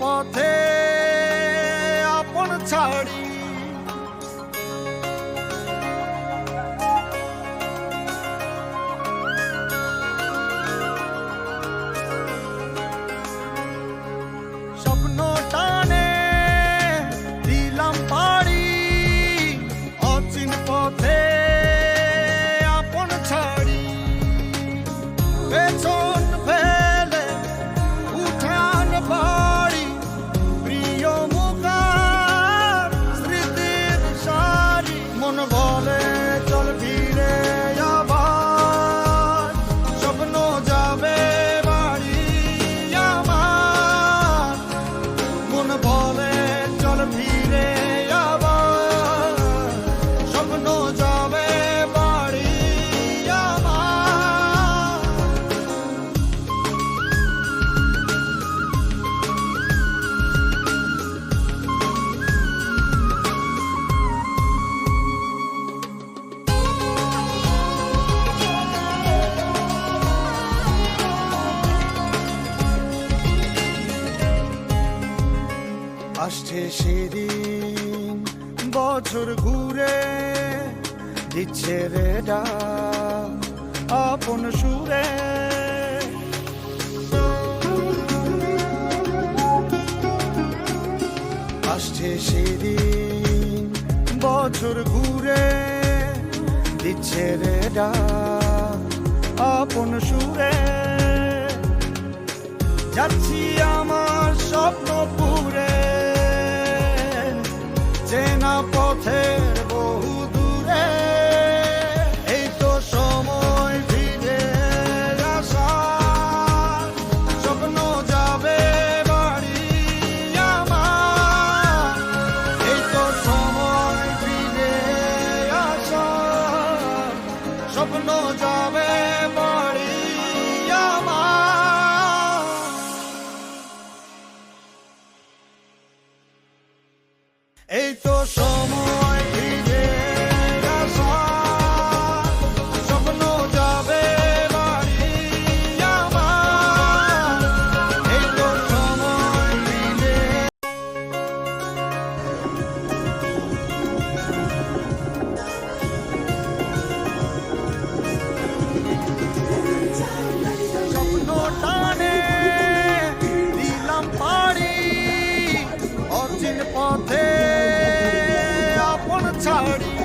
পথে আপন ছাড়ি স্বপ্ন টানে দিলাম পাড়ি অচিন পথে আপন ছাড়ি পেছন ফেলে উঠান বাড়ি প্রিয় মুখার স্মৃতির সারি মন বলে চল ফিরে আবার স্বপ্ন যাবে বাড়ি আমার মন বলে চল ফিরে আবার স্বপ্ন যাবে বাড়ি আমার আসছে সেদিন বছর ঘুরে দিচ্ছে রে ডাক আপন সুরে আসছে সেদিন বছর ঘুরে দিচ্ছে রে ডাক আপন সুরে যাচ্ছি আমার স্বপ্ন পুরে চেনা পথের বহু দূরে এই তো সময় ফিরে আসার স্বপ্ন যাবে বাড়ি আমার এই তো সময় ফিরে আসার স্বপ্ন যাবে বাড়ি আমার এই তো সময় ফিরে আসার স্বপ্ন যাবে বাড়ি আমার এই তো সময় ফিরে স্বপ্ন টানে দিলাম পাড়ি অচিন পথে আপন ছাড়ি